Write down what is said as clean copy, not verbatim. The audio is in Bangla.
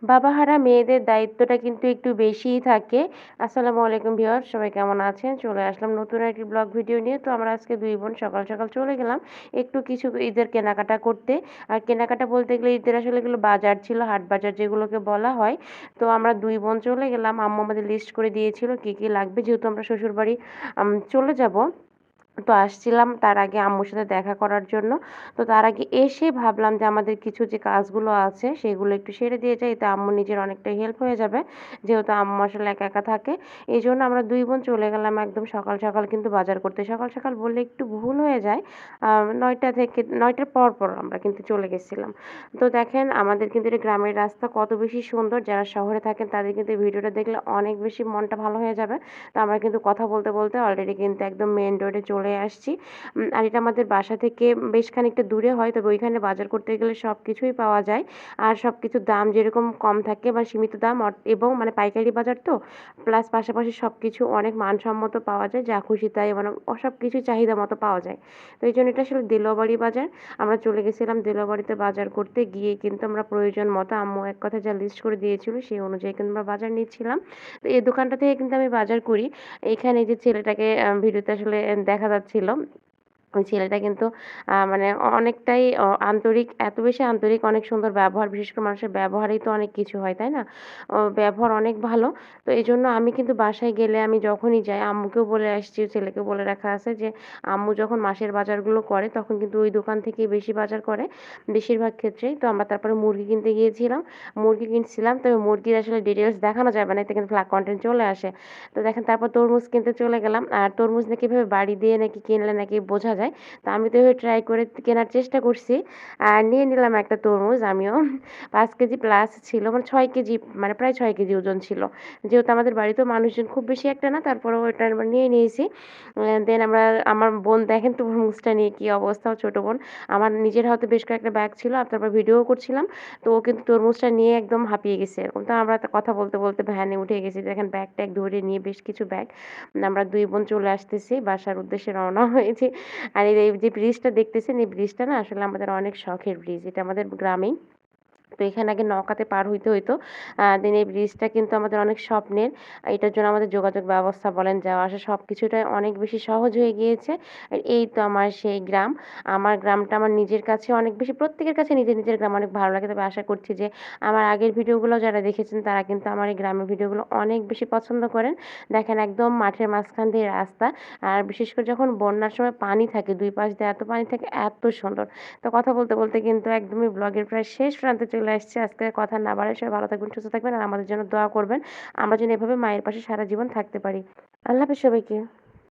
বাবাহারা মেয়েদের দায়িত্বটা কিন্তু একটু বেশিই থাকে। আসসালামু আলাইকুম ভিউয়ার্স, সবাই কেমন আছেন? চলে আসলাম নতুন একটি ব্লগ ভিডিও নিয়ে। তো আমরা আজকে ২ বোন সকাল, সকাল চলে গেলাম একটু কিছু ঈদের কেনাকাটা করতে। আর কেনাকাটা বলতে গেলে ঈদের আসলে এগুলো বাজার ছিল, হাট বাজার যেগুলোকে বলা হয়। তো আমরা ২ বোন চলে গেলাম। আম্মু আমাদের লিস্ট করে দিয়েছিল কি, কি লাগবে যেহেতু আমরা শ্বশুরবাড়ি চলে যাব। তো আসছিলাম তার আগে আম্মুর সাথে দেখা করার জন্য। তো তার আগে এসে ভাবলাম যে আমাদের কিছু যে কাজগুলো আছে সেগুলো একটু সেরে দিয়ে যাই। এতে আম্মুর নিজের অনেকটা হেল্প হয়ে যাবে। যেহেতু আম্মু আসলে একা, একা থাকে। এজন্য আমরা ২ বোন চলে গেলাম একদম সকাল, সকাল কিন্তু বাজার করতে। সকাল, সকাল বললে একটু ভুল হয়ে যায়। ৯টা থেকে ৯টার পর, পর আমরা কিন্তু চলে গেছিলাম। তো দেখেন আমাদের কিন্তু এটা গ্রামের রাস্তা কত বেশি সুন্দর। যারা শহরে থাকেন তাদের কিন্তু এই ভিডিওটা দেখলে অনেক বেশি মনটা ভালো হয়ে যাবে। তো আমরা কিন্তু কথা বলতে, বলতে অলরেডি কিন্তু একদম মেইন রোডে চলে আসছি। আর এটা আমাদের বাসা থেকে বেশ খানিকটা দূরে হয়। তবে ওইখানে বাজার করতে গেলে সবকিছুই পাওয়া যায়। আর সবকিছুর দাম যেরকম কম থাকে বা সীমিত দাম এবং মানে পাইকারি বাজার তো। প্লাস পাশাপাশি সবকিছু অনেক মানসম্মত পাওয়া যায়। যা খুশি তাই মানে সবকিছুই চাহিদা মতো পাওয়া যায়। তো এইজন্য এটা আসলে দিলুয়াবাড়ি বাজার। আমরা চলে গেছিলাম দিলুয়াবাড়িতে বাজার করতে। গিয়ে কিন্তু আমরা প্রয়োজন মতো আম্মু এক কথায় যা লিস্ট করে দিয়েছিল সেই অনুযায়ী কিন্তু আমরা বাজার নিচ্ছিলাম। তো এই দোকানটা থেকে কিন্তু আমি বাজার করি। এইখানে যে ছেলেটাকে ভিডিওতে আসলে দেখা যাচ্ছিল। ওই ছেলেটা কিন্তু মানে অনেকটাই আন্তরিক, এত বেশি আন্তরিক, অনেক সুন্দর ব্যবহার। বিশেষ করে মানুষের ব্যবহারেই তো অনেক কিছু হয়, তাই না? ব্যবহার অনেক ভালো। তো এজন্য আমি কিন্তু বাসায় গেলে আমি যখনই যাই আম্মুকেও বলে আসছি, ছেলেকেও বলে রাখা আছে যে আম্মু যখন মাসের বাজারগুলো করে তখন কিন্তু ওই দোকান থেকেই বেশি বাজার করে বেশিরভাগ ক্ষেত্রেই। তো আমরা তারপরে মুরগি কিনতে গিয়েছিলাম। মুরগি কিনছিলাম। তবে মুরগির আসলে ডিটেইলস দেখানো যাবে না, এতে কিন্তু ব্ল্যাক কনটেন্ট চলে আসে। তো দেখেন তারপর তরমুজ কিনতে চলে গেলাম। আর তরমুজ নাকি এভাবে বাড়ি দিয়ে নাকি কিনলে নাকি বোঝা যায়। তো আমি তো এভাবে ট্রাই করে কেনার চেষ্টা করছি। আর নিয়ে নিলাম একটা তরমুজ আমিও। ৫ কেজি প্লাস ছিল। মানে ৬ কেজি, মানে প্রায় ৬ কেজি ওজন ছিল। যেহেতু আমাদের বাড়িতেও মানুষজন খুব বেশি একটা না, তারপরেও এটা আমরা নিয়ে নিয়েছি। দেন আমার বোন দেখেন তরমুজটা নিয়ে কি অবস্থা, ছোট বোন। আমার নিজের হাতে বেশ কয়েকটা ব্যাগ ছিল। আর তারপর ভিডিওও করছিলাম। তো ও কিন্তু তরমুজটা নিয়ে একদম হাঁপিয়ে গেছে এরকম। তো আমরা তো কথা বলতে, বলতে ভ্যানে উঠে গেছি। দেখেন ব্যাগ-ট্যাগ ধরে নিয়ে বেশ কিছু ব্যাগ আমরা ২ বোন চলে আসতেছি। বাসার উদ্দেশ্যে রওনা হয়েছি। আর এই যে ব্রিজটা দেখতেছেন, এই ব্রিজটা না আসলে আমাদের অনেক শখের ব্রিজ। এটা আমাদের গ্রামেই। তো এখানে আগে নৌকাতে পার হইতে হইতো। দেন এই ব্রিজটা কিন্তু আমাদের অনেক স্বপ্নের। এটার জন্য আমাদের যোগাযোগ ব্যবস্থা বলেন, যাওয়া আসা সবকিছুটাই অনেক বেশি সহজ হয়ে গিয়েছে। আর এই তো আমার সেই গ্রাম। আমার গ্রামটা আমার নিজের কাছে অনেক বেশি, প্রত্যেকের কাছে নিজের, নিজের গ্রাম অনেক ভালো লাগে। তবে আশা করছি যে আমার আগের ভিডিওগুলো যারা দেখেছেন তারা কিন্তু আমার এই গ্রামের ভিডিওগুলো অনেক বেশি পছন্দ করেন। দেখেন একদম মাঠের মাঝখান দিয়ে রাস্তা। আর বিশেষ করে যখন বন্যার সময় পানি থাকে, ২ পাশ দিয়ে এত পানি থাকে, এত সুন্দর। তো কথা বলতে, বলতে কিন্তু একদমই ব্লগের প্রায় শেষ প্রান্তে চলে আসছি। আজকে আর কথা না বাড়াই, সবাই ভালো থাকবেন, সুস্থ থাকবেন আর আমাদের জন্য দোয়া করবেন। আমরা যেন এভাবে মায়ের পাশে সারা জীবন থাকতে পারি। আল্লাহ হাফেজ সবাইকে।